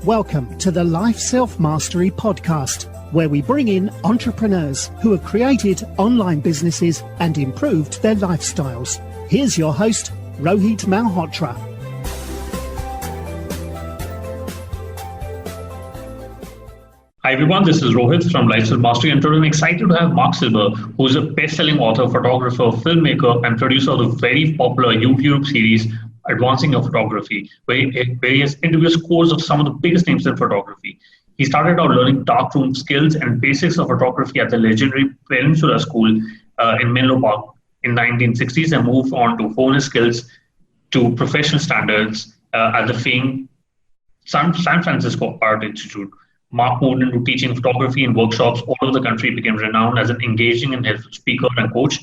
Welcome to the Life Self-Mastery Podcast, where we bring in entrepreneurs who have created online businesses and improved their lifestyles. Here's your host, Rohit Malhotra. Hi everyone, this is Rohit from Life Self-Mastery, and today I'm excited to have Marc Silber, who's a best-selling author, photographer, filmmaker, and producer of the very popular YouTube series Advancing Your Photography, where he has interviewed scores of some of the biggest names in photography. He started out learning darkroom skills and basics of photography at the legendary Peninsula School in Menlo Park in 1960s, and moved on to hone his skills to professional standards at the famed San Francisco Art Institute. Marc moved into teaching photography in workshops all over the country, became renowned as an engaging and helpful speaker and coach.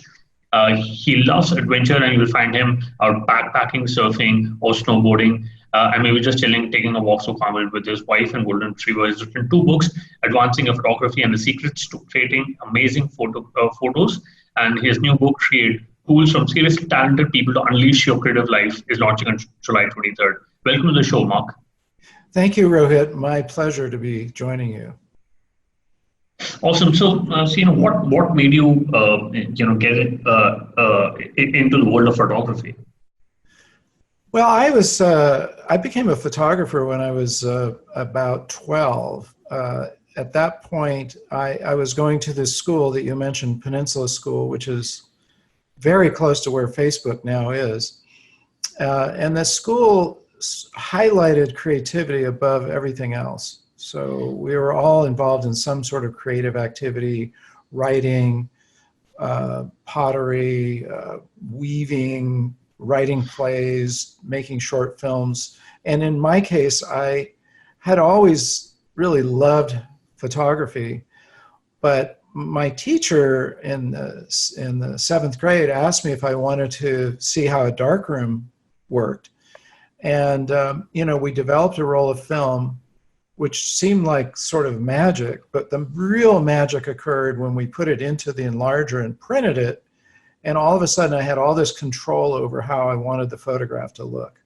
He loves adventure, and you will find him out backpacking, surfing, or snowboarding, and maybe just chilling, taking a walk through Carmel with his wife and golden retriever. He's written 2 books, Advancing Your Photography and the Secrets to Creating Amazing Photos. And his new book, Create Tools from Seriously Talented People to Unleash Your Creative Life, is launching on July 23rd. Welcome to the show, Marc. Thank you, Rohit. My pleasure to be joining you. Awesome. So, what made you, get into the world of photography? Well, I became a photographer when I was about 12. At that point, I was going to this school that you mentioned, Peninsula School, which is very close to where Facebook now is. And the school highlighted creativity above everything else. So we were all involved in some sort of creative activity, writing, pottery, weaving, writing plays, making short films. And in my case, I had always really loved photography, but my teacher in the 7th grade asked me if I wanted to see how a darkroom worked. And, we developed a roll of film, which seemed like sort of magic, but the real magic occurred when we put it into the enlarger and printed it. And all of a sudden I had all this control over how I wanted the photograph to look.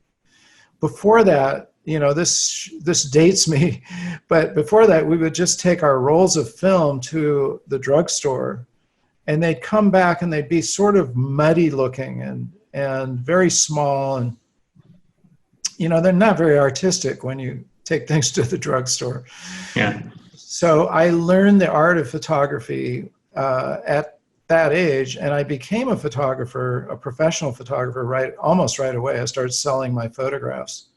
Before that, this dates me, but before that we would just take our rolls of film to the drugstore, and they'd come back and they'd be sort of muddy looking and very small, and they're not very artistic when you take things to the drugstore. Yeah. So I learned the art of photography at that age, and I became a photographer, a professional photographer, almost right away. I started selling my photographs,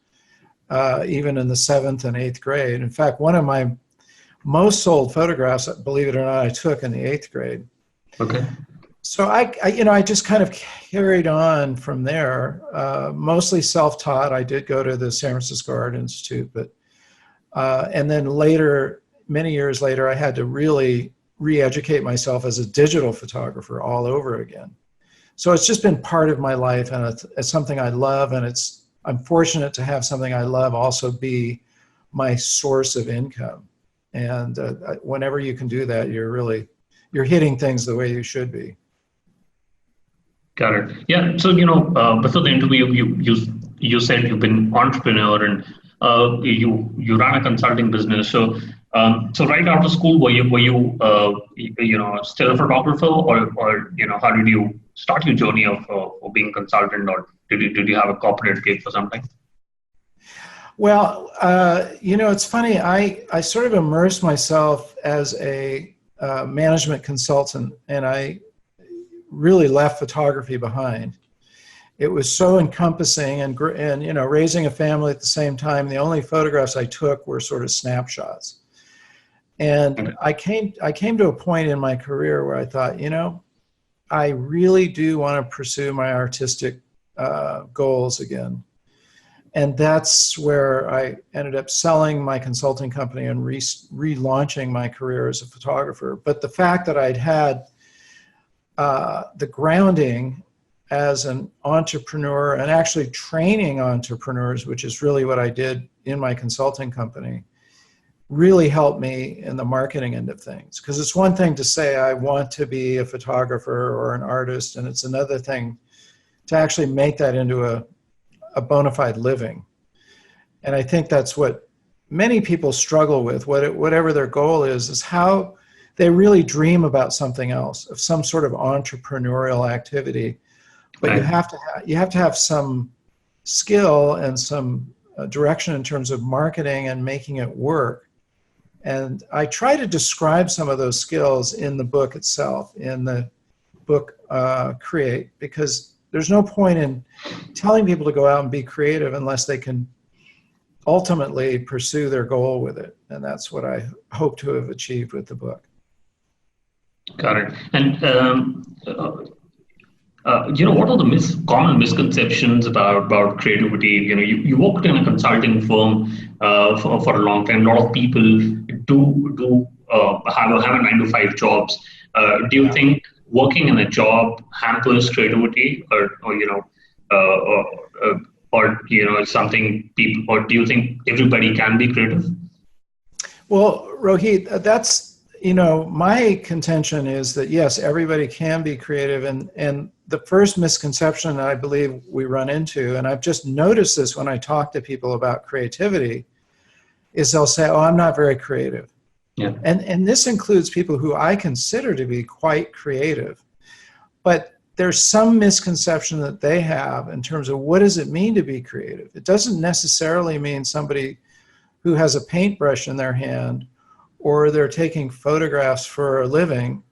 even in the 7th and 8th grade. In fact, one of my most sold photographs, believe it or not, I took in the 8th grade. Okay. So I just kind of carried on from there, mostly self-taught. I did go to the San Francisco Art Institute, but and then later, many years later, I had to really re-educate myself as a digital photographer all over again. So it's just been part of my life, and it's something I love, and I'm fortunate to have something I love also be my source of income. And whenever you can do that, you're hitting things the way you should be. Got it. Yeah. So, before the interview, you said you've been an entrepreneur, and you ran a consulting business. So right after school, were you still a photographer, or how did you start your journey of being a consultant, or did you have a corporate gig for something? Well, it's funny. I sort of immersed myself as a management consultant, and I really left photography behind. It was so encompassing, and raising a family at the same time, the only photographs I took were sort of snapshots. And I came to a point in my career where I thought, I really do want to pursue my artistic goals again. And that's where I ended up selling my consulting company and relaunching my career as a photographer. But the fact that I'd had the grounding as an entrepreneur and actually training entrepreneurs, which is really what I did in my consulting company, really helped me in the marketing end of things. Because it's one thing to say, I want to be a photographer or an artist, and it's another thing to actually make that into a bona fide living. And I think that's what many people struggle with, whatever their goal is how they really dream about something else, of some sort of entrepreneurial activity. But you have to have some skill and some direction in terms of marketing and making it work. And I try to describe some of those skills in the book itself, in the book Create, because there's no point in telling people to go out and be creative unless they can ultimately pursue their goal with it. And that's what I hope to have achieved with the book. Got it. And what are the common misconceptions about creativity? You worked in a consulting firm for a long time. A lot of people do have a 9-to-5 jobs. Do you think working in a job hampers creativity, or it's something people, or do you think everybody can be creative? Well, Rohit, that's my contention is that yes, everybody can be creative, and the first misconception I believe we run into, and I've just noticed this when I talk to people about creativity, is they'll say, "Oh, I'm not very creative." Yeah. And this includes people who I consider to be quite creative, but there's some misconception that they have in terms of what does it mean to be creative. It doesn't necessarily mean somebody who has a paintbrush in their hand, or they're taking photographs for a living,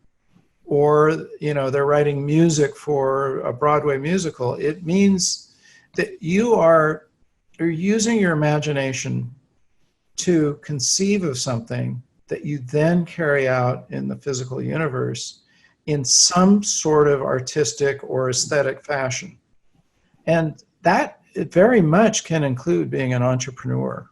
or they're writing music for a Broadway musical. It means that you're using your imagination to conceive of something that you then carry out in the physical universe in some sort of artistic or aesthetic fashion. And that very much can include being an entrepreneur.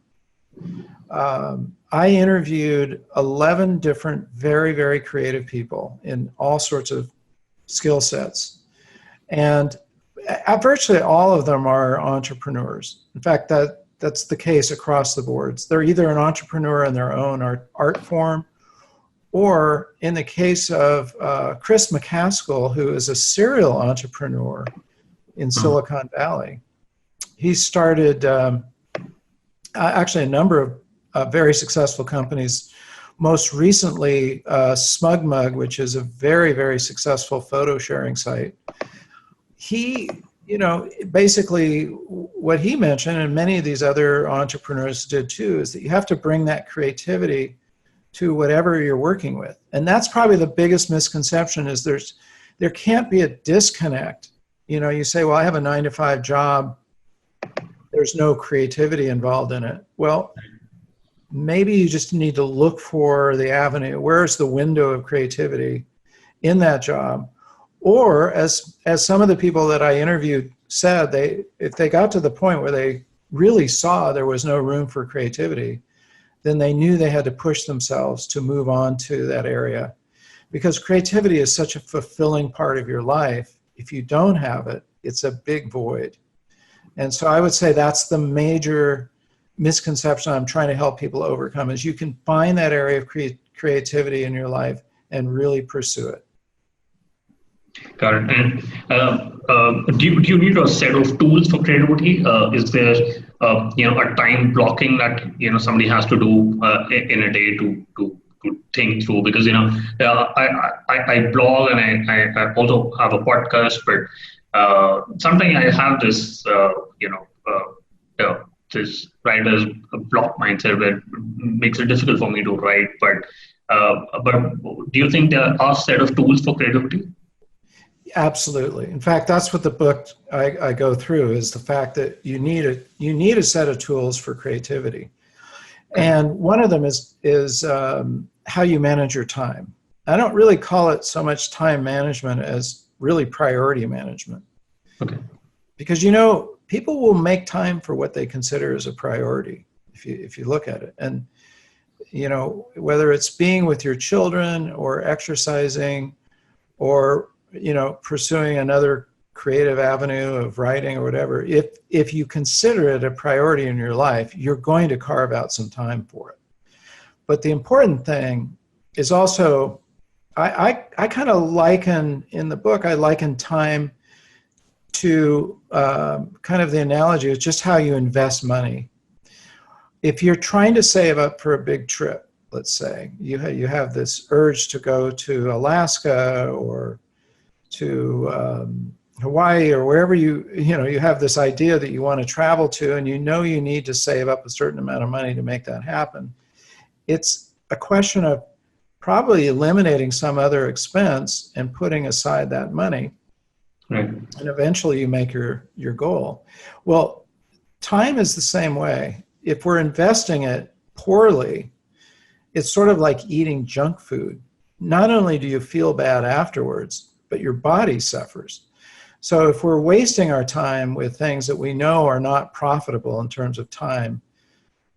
I interviewed 11 different very, very creative people in all sorts of skill sets. And virtually all of them are entrepreneurs. In fact, that's the case across the boards. They're either an entrepreneur in their own art form, or in the case of Chris McCaskill, who is a serial entrepreneur in Silicon Valley. He started actually a number of very successful companies. Most recently, SmugMug, which is a very, very successful photo sharing site. He, basically what he mentioned, and many of these other entrepreneurs did too, is that you have to bring that creativity to whatever you're working with. And that's probably the biggest misconception, is there can't be a disconnect. You say, well, I have a 9-to-5 job, there's no creativity involved in it. Well, maybe you just need to look for the avenue. Where's the window of creativity in that job? Or as some of the people that I interviewed said, if they got to the point where they really saw there was no room for creativity, then they knew they had to push themselves to move on to that area. Because creativity is such a fulfilling part of your life. If you don't have it, it's a big void. And so I would say that's the major misconception I'm trying to help people overcome, is you can find that area of creativity in your life and really pursue it. Got it. And do you need a set of tools for creativity? Is there a time blocking that somebody has to do in a day to think through? Because I blog and I also have a podcast, but sometimes I have this this writer's block mindset that makes it difficult for me to write. But do you think there are a set of tools for creativity? Absolutely. In fact, that's what the book I go through, is the fact that you need a set of tools for creativity. And one of them is how you manage your time. I don't really call it so much time management as really priority management. Okay. Because people will make time for what they consider as a priority if you look at it. And whether it's being with your children or exercising or pursuing another creative avenue of writing or whatever, if you consider it a priority in your life, you're going to carve out some time for it. But the important thing is also, I kind of liken, in the book, I liken time to kind of the analogy of just how you invest money. if you're trying to save up for a big trip, let's say you have this urge to go to Alaska or to Hawaii or wherever you have this idea that you want to travel to, and you need to save up a certain amount of money to make that happen. It's a question of probably eliminating some other expense and putting aside that money. Right. And eventually you make your goal. Well, time is the same way. If we're investing it poorly, it's sort of like eating junk food. Not only do you feel bad afterwards, but your body suffers. So if we're wasting our time with things that we know are not profitable in terms of time,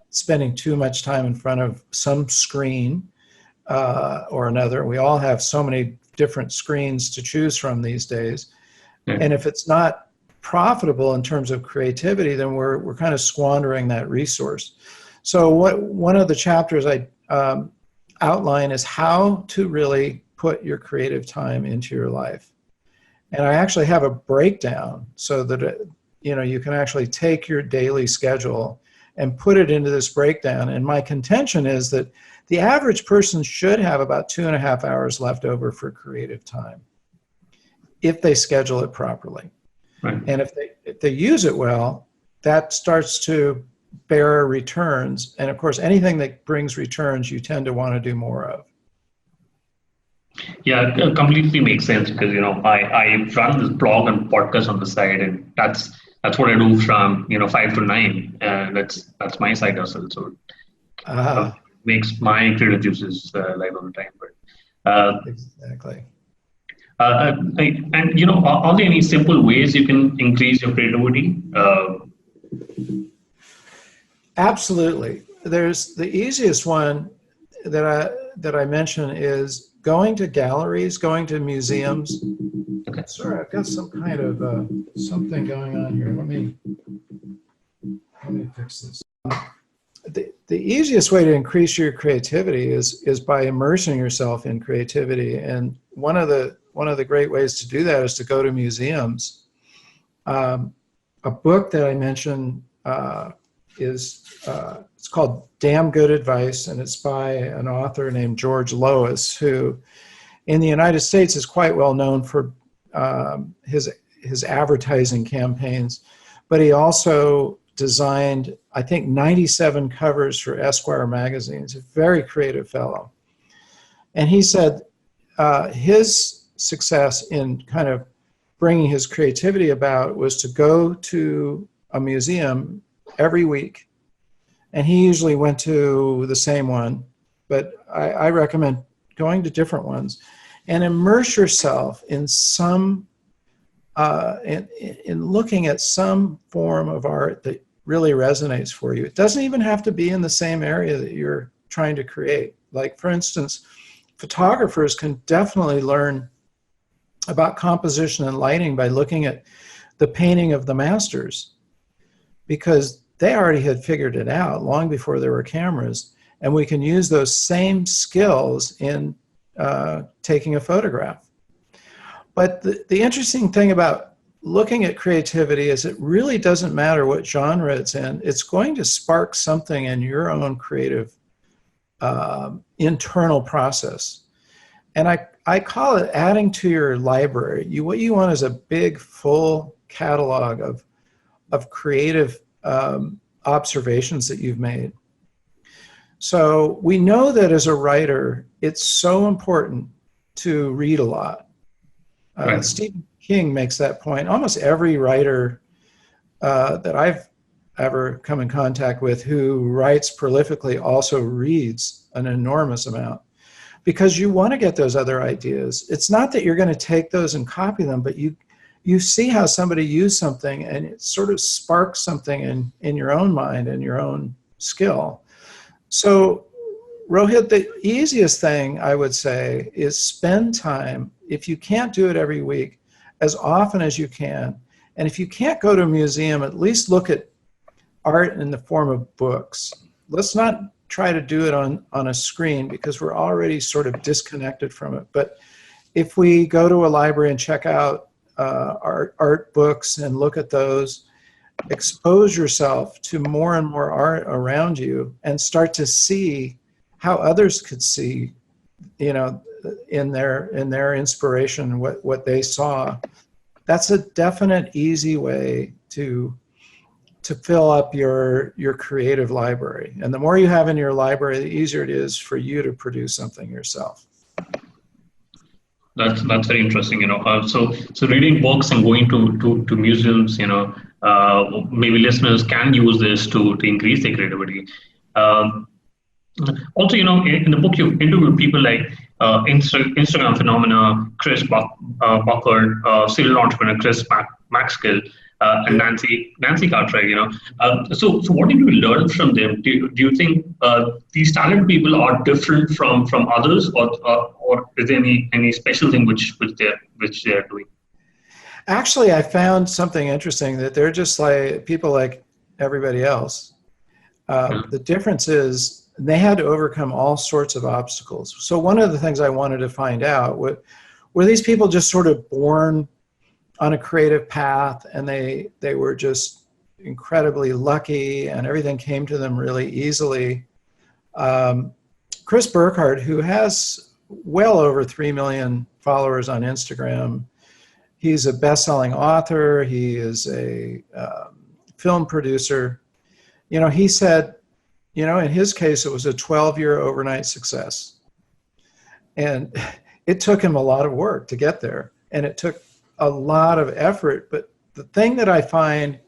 spending too much time in front of some screen or another, we all have so many different screens to choose from these days. And if it's not profitable in terms of creativity, then we're kind of squandering that resource. So one of the chapters I outline is how to really put your creative time into your life. And I actually have a breakdown so that you can actually take your daily schedule and put it into this breakdown. And my contention is that the average person should have about 2.5 hours left over for creative time if they schedule it properly. Right. And if they use it well, that starts to bear returns. And of course, anything that brings returns, you tend to want to do more of. Yeah, it completely makes sense because I run this blog and podcast on the side, and that's what I do from 5 to 9, and that's my side hustle. So it makes my creative juices live all the time. But exactly. And are there any simple ways you can increase your creativity? Absolutely. There's the easiest one that I mention is going to galleries, going to museums. Okay. Sorry, I've got some kind of something going on here. Let me fix this. The easiest way to increase your creativity is by immersing yourself in creativity. And one of the great ways to do that is to go to museums. A book that I mentioned it's called Damn Good Advice, and it's by an author named George Lois, who in the United States is quite well known for his advertising campaigns, but he also designed, I think, 97 covers for Esquire magazine. He's a very creative fellow. And he said his success in kind of bringing his creativity about was to go to a museum every week. And he usually went to the same one, but I recommend going to different ones and immerse yourself in some, in looking at some form of art that really resonates for you. It doesn't even have to be in the same area that you're trying to create. Like, for instance, photographers can definitely learn about composition and lighting by looking at the painting of the masters, because they already had figured it out long before there were cameras, and we can use those same skills in taking a photograph. But the interesting thing about looking at creativity is it really doesn't matter what genre it's in. It's going to spark something in your own creative internal process. And I call it adding to your library. What you want is a big, full catalog of creative observations that you've made. So we know that as a writer, it's so important to read a lot. Right. Stephen King makes that point. Almost every writer that I've ever come in contact with who writes prolifically also reads an enormous amount, because you want to get those other ideas. It's not that you're going to take those and copy them, but you see how somebody used something and it sort of sparks something in your own mind and your own skill. So, Rohit, the easiest thing I would say is spend time, if you can't do it every week, as often as you can. And if you can't go to a museum, at least look at art in the form of books. Let's not try to do it on a screen, because we're already sort of disconnected from it. But if we go to a library and check out art books and look at those, expose yourself to more and more art around you and start to see how others could see, you know, in their inspiration, what they saw. That's a definite easy way to fill up your creative library. And the more you have in your library, the easier it is for you to produce something yourself. That's very interesting. So reading books and going to museums, maybe listeners can use this to increase their creativity. Also, in the book you interviewed people like Instagram phenomena, Chris Buckard, serial entrepreneur Chris Maxwell, and Nancy Cartwright. So what did you learn from them? Do you think these talented people are different from others, or is there any special thing which they're doing? Actually, I found something interesting, that they're just like people like everybody else. The difference is they had to overcome all sorts of obstacles. So one of the things I wanted to find out, were these people just sort of born on a creative path, and they were just incredibly lucky and everything came to them really easily? Chris Burkhardt, who has well over 3 million followers on Instagram, he's a best-selling author, he is a film producer. He said, in his case, it was a 12-year overnight success. And it took him a lot of work to get there, and it took a lot of effort. But the thing that I find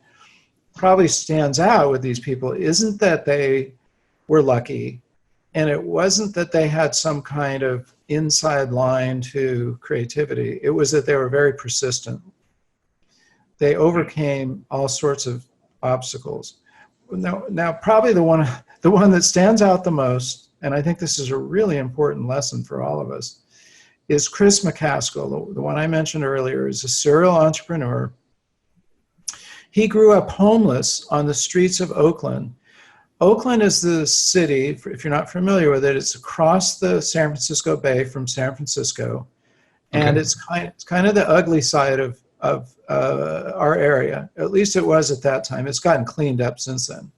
probably stands out with these people isn't that they were lucky, and it wasn't that they had some kind of inside line to creativity. It was that they were very persistent. They overcame all sorts of obstacles. Now probably the one that stands out the most, and I think this is a really important lesson for all of us, is Chris McCaskill. The one I mentioned earlier is a serial entrepreneur. He grew up homeless on the streets of Oakland. Oakland is the city, if you're not familiar with it, it's across the San Francisco Bay from San Francisco. And it's kind of the ugly side of our area. At least it was at that time. It's gotten cleaned up since then.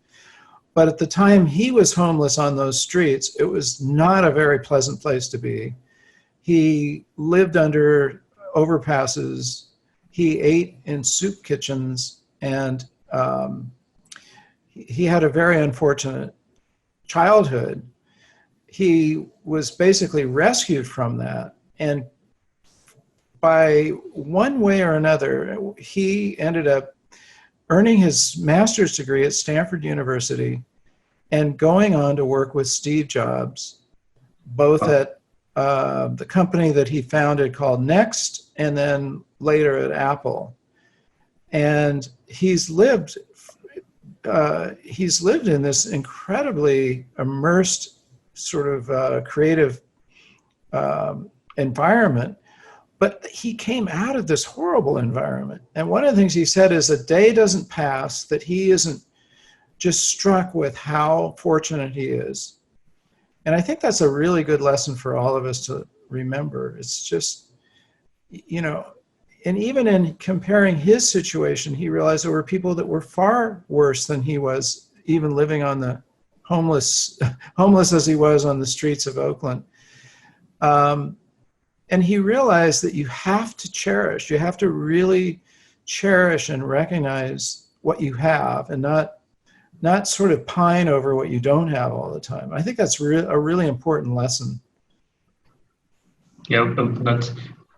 But at the time he was homeless on those streets, it was not a very pleasant place to be. He lived under overpasses. He ate in soup kitchens, and he had a very unfortunate childhood. He was basically rescued from that, and by one way or another, he ended up earning his master's degree at Stanford University and going on to work with Steve Jobs, both at the company that he founded called Next, and then later at Apple. And he's lived in this incredibly immersed sort of creative environment. But he came out of this horrible environment. And one of the things he said is a day doesn't pass that he isn't just struck with how fortunate he is. And I think that's a really good lesson for all of us to remember. It's just, and even in comparing his situation, he realized there were people that were far worse than he was, even living on the homeless as he was on the streets of Oakland. And he realized that you have to really cherish and recognize what you have, and not sort of pine over what you don't have all the time. I think that's a really important lesson. Yeah, that's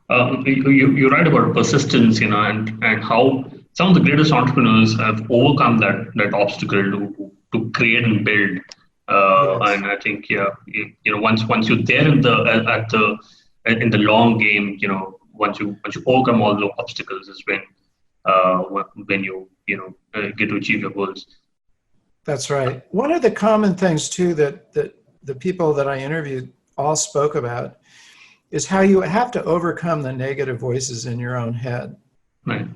you're right about persistence, and how some of the greatest entrepreneurs have overcome that obstacle to create and build. Yes. And I think once you're there in the long game, once you overcome all the obstacles is when you get to achieve your goals. That's right. One of the common things too that the people that I interviewed all spoke about is how you have to overcome the negative voices in your own head. Right.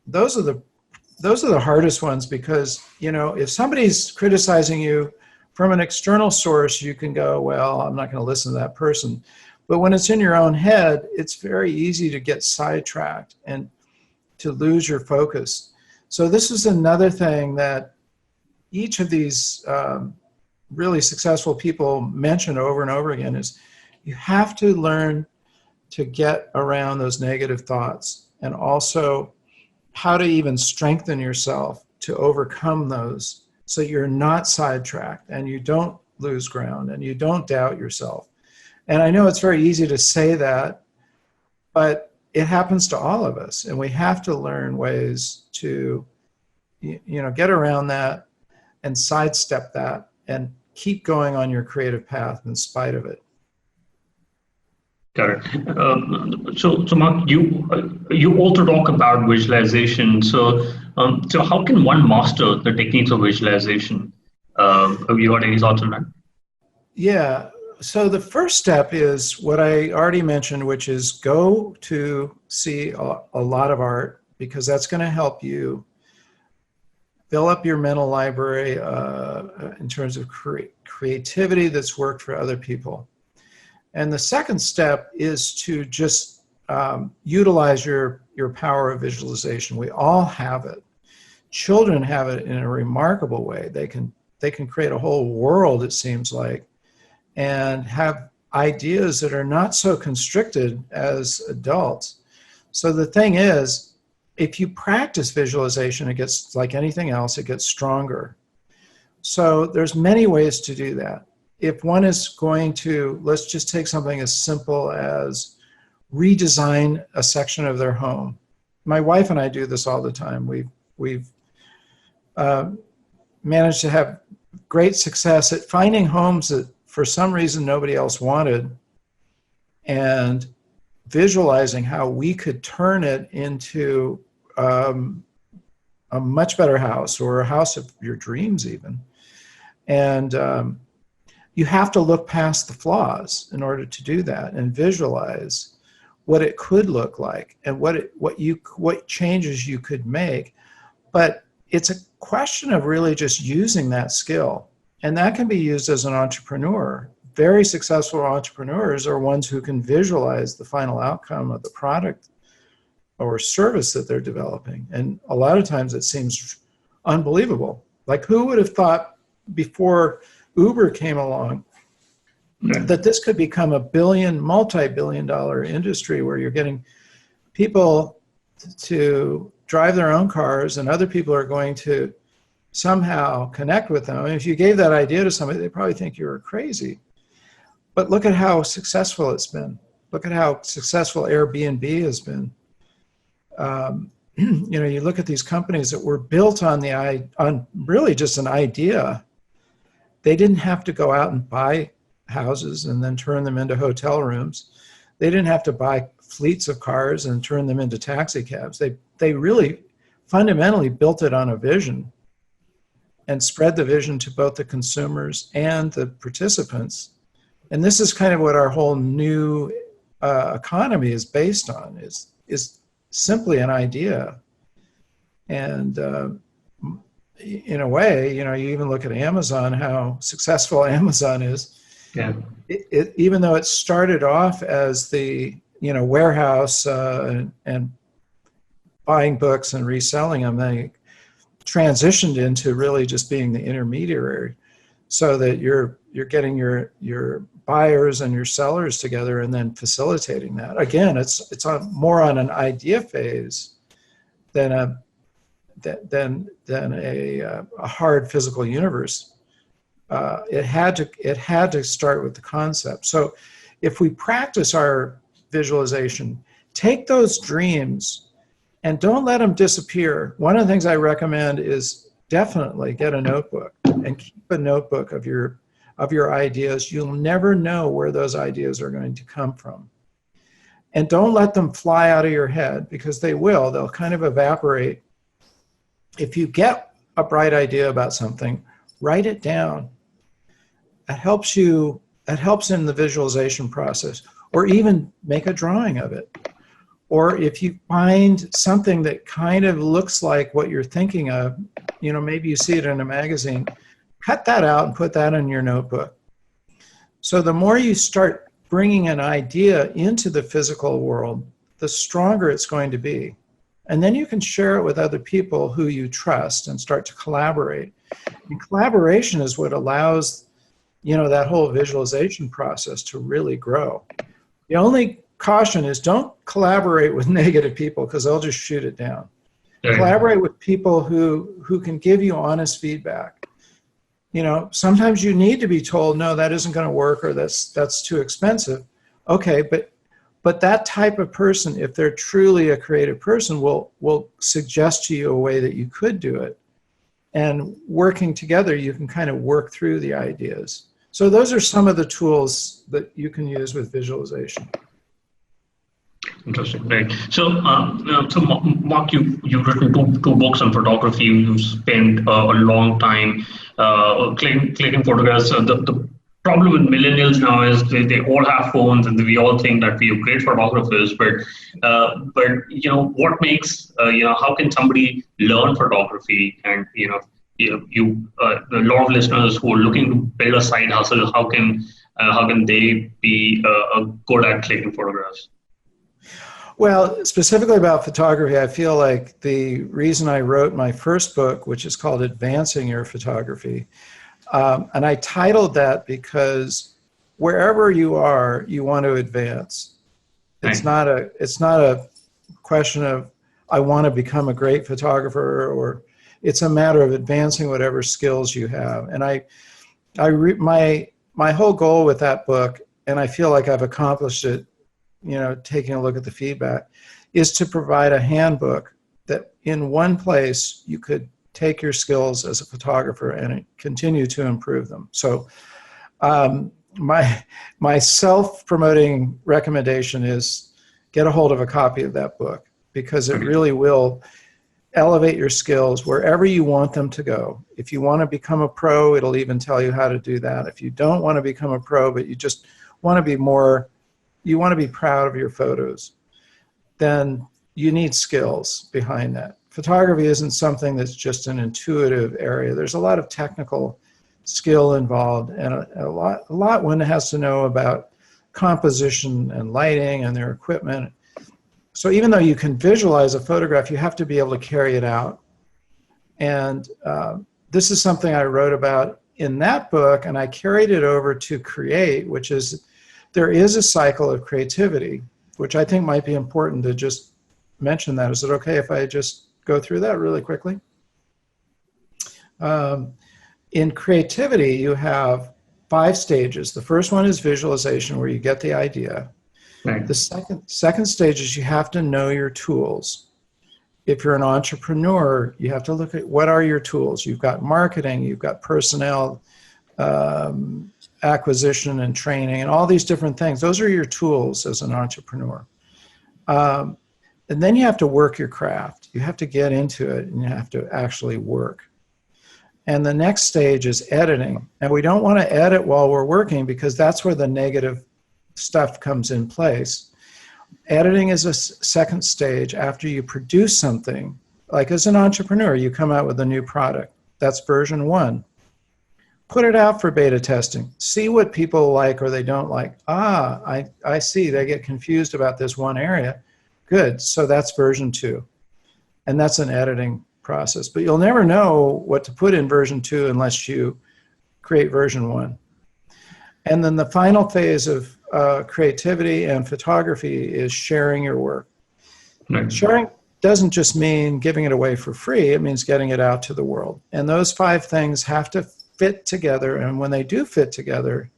Those are the hardest ones, because if somebody's criticizing you from an external source, you can go, well, I'm not going to listen to that person. But when it's in your own head, it's very easy to get sidetracked and to lose your focus. So this is another thing that each of these really successful people mention over and over again is you have to learn to get around those negative thoughts, and also how to even strengthen yourself to overcome those so you're not sidetracked and you don't lose ground and you don't doubt yourself. And I know it's very easy to say that, but it happens to all of us, and we have to learn ways to, get around that and sidestep that and keep going on your creative path in spite of it. Correct. So Mark, you also talk about visualization. So how can one master the techniques of visualization? Have you got any thoughts on that? Yeah. So the first step is what I already mentioned, which is go to see a lot of art, because that's going to help you fill up your mental library in terms of creativity that's worked for other people. And the second step is to just utilize your power of visualization. We all have it. Children have it in a remarkable way. They can create a whole world, it seems like, and have ideas that are not so constricted as adults. So the thing is, if you practice visualization, it gets, like anything else, it gets stronger. So there's many ways to do that. If one is going to, let's just take something as simple as redesign a section of their home. My wife and I do this all the time. We've managed to have great success at finding homes that for some reason nobody else wanted, and visualizing how we could turn it into a much better house, or a house of your dreams even. And you have to look past the flaws in order to do that, and visualize what it could look like and what changes you could make. But it's a question of really just using that skill. And that can be used as an entrepreneur. Very successful entrepreneurs are ones who can visualize the final outcome of the product or service that they're developing. And a lot of times it seems unbelievable. Like, who would have thought before Uber came along that this could become a multi-billion dollar industry, where you're getting people to drive their own cars and other people are going to somehow connect with them. And if you gave that idea to somebody, they probably think you were crazy. But look at how successful it's been. Look at how successful Airbnb has been. You look at these companies that were built on really just an idea. They didn't have to go out and buy houses and then turn them into hotel rooms. They didn't have to buy fleets of cars and turn them into taxi cabs. They really fundamentally built it on a vision, and spread the vision to both the consumers and the participants. And this is kind of what our whole new economy is based on, is simply an idea. And in a way, you even look at Amazon, how successful Amazon is. Yeah. Even though it started off as the warehouse and buying books and reselling them, they transitioned into really just being the intermediary, so that you're getting your buyers and your sellers together and then facilitating that. Again, it's more on an idea phase than a hard physical universe. It had to start with the concept. So if we practice our visualization, take those dreams and don't let them disappear. One of the things I recommend is definitely get a notebook and keep a notebook of your ideas. You'll never know where those ideas are going to come from. And don't let them fly out of your head, because they will. They'll kind of evaporate. If you get a bright idea about something, write it down. It helps in the visualization process, or even make a drawing of it. Or if you find something that kind of looks like what you're thinking of, maybe you see it in a magazine, cut that out and put that in your notebook. So the more you start bringing an idea into the physical world, the stronger it's going to be. And then you can share it with other people who you trust and start to collaborate. And collaboration is what allows, that whole visualization process to really grow. The only caution is don't collaborate with negative people because they'll just shoot it down. Collaborate with people who can give you honest feedback. Sometimes you need to be told, no, that isn't going to work, or that's too expensive. Okay, but that type of person, if they're truly a creative person, will suggest to you a way that you could do it. And working together, you can kind of work through the ideas. So those are some of the tools that you can use with visualization. Interesting, right? So, Mark, you've written two books on photography. You've spent a long time clicking photographs. The problem with millennials now is they all have phones, and we all think that we are great photographers. But what makes how can somebody learn photography? And a lot of listeners who are looking to build a side hustle, how can they be good at clicking photographs? Well, specifically about photography, I feel like the reason I wrote my first book, which is called Advancing Your Photography, and I titled that because wherever you are, you want to advance. It's not a question of I want to become a great photographer, or it's a matter of advancing whatever skills you have. And my whole goal with that book, and I feel like I've accomplished it, taking a look at the feedback, is to provide a handbook that in one place you could take your skills as a photographer and continue to improve them. So my self-promoting recommendation is get a hold of a copy of that book, because it really will elevate your skills wherever you want them to go. If you want to become a pro, it'll even tell you how to do that. If you don't want to become a pro, but you just want to be more, you want to be proud of your photos, then you need skills behind that. Photography isn't something that's just an intuitive area. There's a lot of technical skill involved, and a lot one has to know about composition and lighting and their equipment. So even though you can visualize a photograph, you have to be able to carry it out. And this is something I wrote about in that book, and I carried it over to Create, which is, there is a cycle of creativity, which I think might be important to just mention that. Is it okay if I just go through that really quickly? In creativity, you have 5 stages. The first one is visualization, where you get the idea. Right. The second stage is you have to know your tools. If you're an entrepreneur, you have to look at what are your tools. You've got marketing, you've got personnel, acquisition and training, and all these different things. Those are your tools as an entrepreneur. And then you have to work your craft. You have to get into it, and you have to actually work. And the next stage is editing. And we don't want to edit while we're working, because that's where the negative stuff comes in place. Editing is a second stage after you produce something. Like as an entrepreneur, you come out with a new product. That's version 1. Put it out for beta testing. See what people like or they don't like. I see. They get confused about this one area. Good. So that's version 2. And that's an editing process. But you'll never know what to put in version 2 unless you create version 1. And then the final phase of creativity and photography is sharing your work. Right. Sharing doesn't just mean giving it away for free. It means getting it out to the world. And those 5 things have to fit together. And when they do fit together,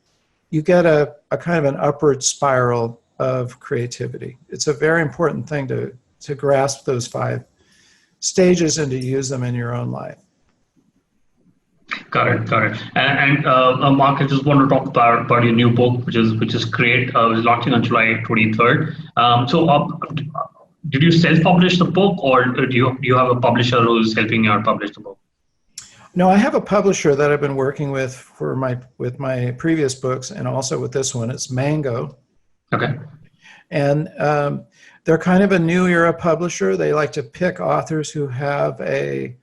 you get a kind of an upward spiral of creativity. It's a very important thing to grasp those 5 stages and to use them in your own life. Got it. And Mark, I just want to talk about your new book, which is great. It was launching on July 23rd. Did you self-publish the book, or do you have a publisher who's helping you out publish the book? No, I have a publisher that I've been working with with my previous books, and also with this one. It's Mango. Okay. And they're kind of a new era publisher. They like to pick authors who have a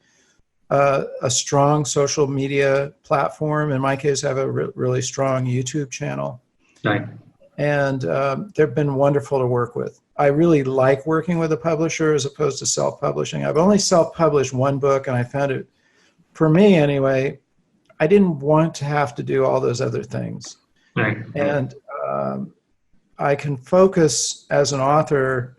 strong social media platform. In my case, I have a really strong YouTube channel. Right. and they've been wonderful to work with. I really like working with a publisher as opposed to self-publishing. I've only self-published one book, and I found it, for me anyway, I didn't want to have to do all those other things. Right. And I can focus as an author,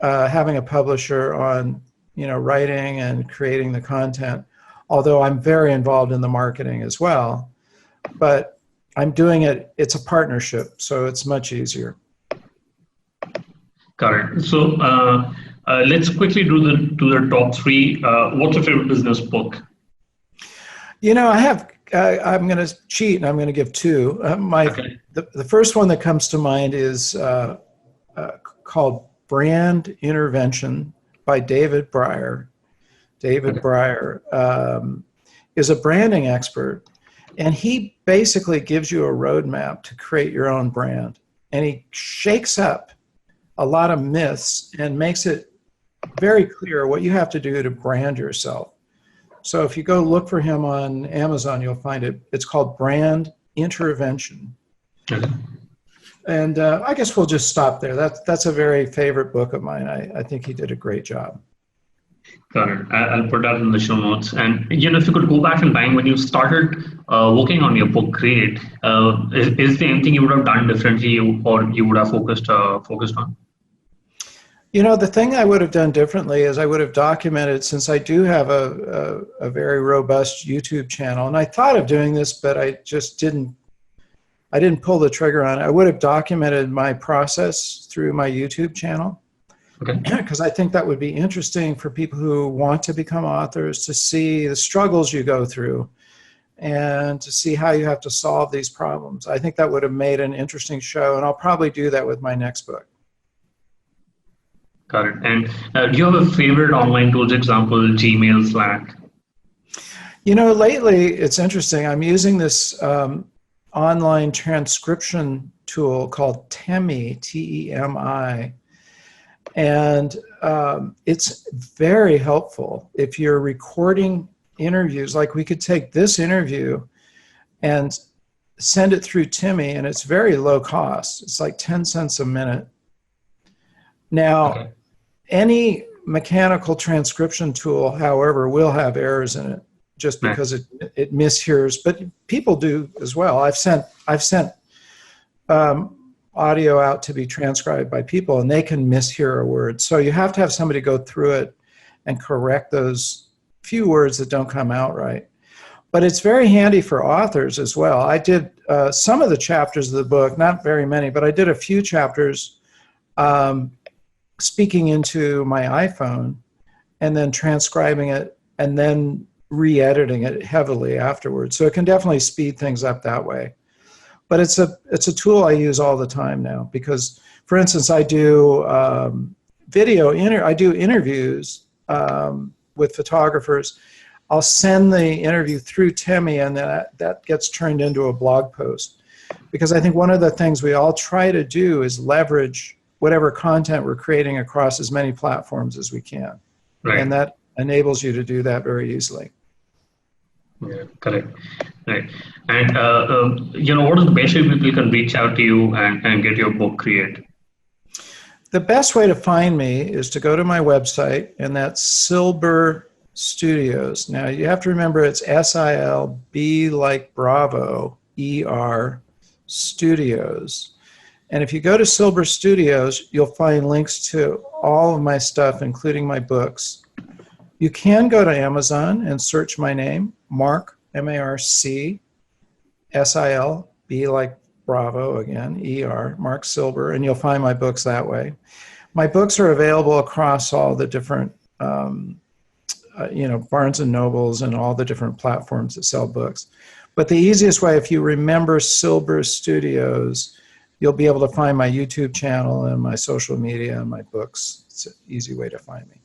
having a publisher on, writing and creating the content, although I'm very involved in the marketing as well. But I'm doing it, it's a partnership, so it's much easier. Got it. So let's quickly do the top three. What's your favorite business book? I'm going to cheat, and I'm going to give two. The first one that comes to mind is called Brand Intervention by David Breyer. David Breyer is a branding expert, and he basically gives you a roadmap to create your own brand. And he shakes up a lot of myths and makes it very clear what you have to do to brand yourself. So if you go look for him on Amazon, you'll find it. It's called Brand Intervention. And I guess we'll just stop there. That's a very favorite book of mine. I think he did a great job. Got it. I'll put that in the show notes. And if you could go back in time when you started working on your book, great. Is there anything you would have done differently, or you would have focused on? The thing I would have done differently is I would have documented, since I do have a very robust YouTube channel, and I thought of doing this, but I just didn't pull the trigger on it. I would have documented my process through my YouTube channel. Okay. Because I think that would be interesting for people who want to become authors, to see the struggles you go through and to see how you have to solve these problems. I think that would have made an interesting show, and I'll probably do that with my next book. Got it. And do you have a favorite online tools, example, Gmail, Slack? Lately, it's interesting. I'm using this online transcription tool called Temi, T-E-M-I. And it's very helpful if you're recording interviews. Like, we could take this interview and send it through Temi, and it's very low cost. It's like 10 cents a minute. Now, any mechanical transcription tool, however, will have errors in it just because it mishears, but people do as well. I've sent audio out to be transcribed by people, and they can mishear a word. So you have to have somebody go through it and correct those few words that don't come out right. But it's very handy for authors as well. I did some of the chapters of the book, not very many, but I did a few chapters speaking into my iPhone and then transcribing it and then re-editing it heavily afterwards. So it can definitely speed things up that way. But it's a tool I use all the time now because, for instance, I do I do interviews with photographers. I'll send the interview through Temi, and that gets turned into a blog post. Because I think one of the things we all try to do is leverage whatever content we're creating across as many platforms as we can. Right. And that enables you to do that very easily. Yeah, correct. Right. And, what is the best way people can reach out to you and get your book created? The best way to find me is to go to my website, and that's Silber Studios. Now, you have to remember it's S-I-L-B like Bravo, E-R, Studios. And if you go to Silber Studios, you'll find links to all of my stuff, including my books. You can go to Amazon and search my name, Marc, M-A-R-C, S-I-L-B like Bravo again, E-R, Marc Silber, and you'll find my books that way. My books are available across all the different, Barnes and Nobles and all the different platforms that sell books. But the easiest way, if you remember Silber Studios, you'll be able to find my YouTube channel and my social media and my books. It's an easy way to find me.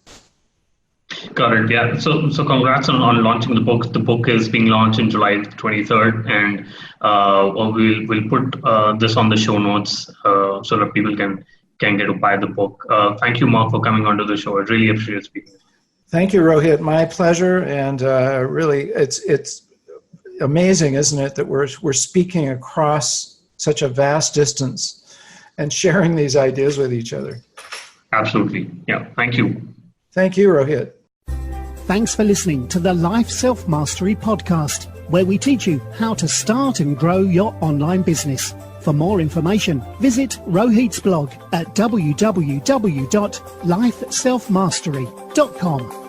Got it. Yeah. So congrats on launching the book. The book is being launched in July 23rd, and we'll put this on the show notes so that people can get to buy the book. Thank you, Marc, for coming onto the show. I really appreciate speaking. Thank you, Rohit. My pleasure. And really, it's amazing, isn't it, that we're speaking across such a vast distance and sharing these ideas with each other. Absolutely. Yeah. Thank you. Thank you, Rohit. Thanks for listening to the Life Self-Mastery podcast, where we teach you how to start and grow your online business. For more information, visit Rohit's blog at www.lifeselfmastery.com.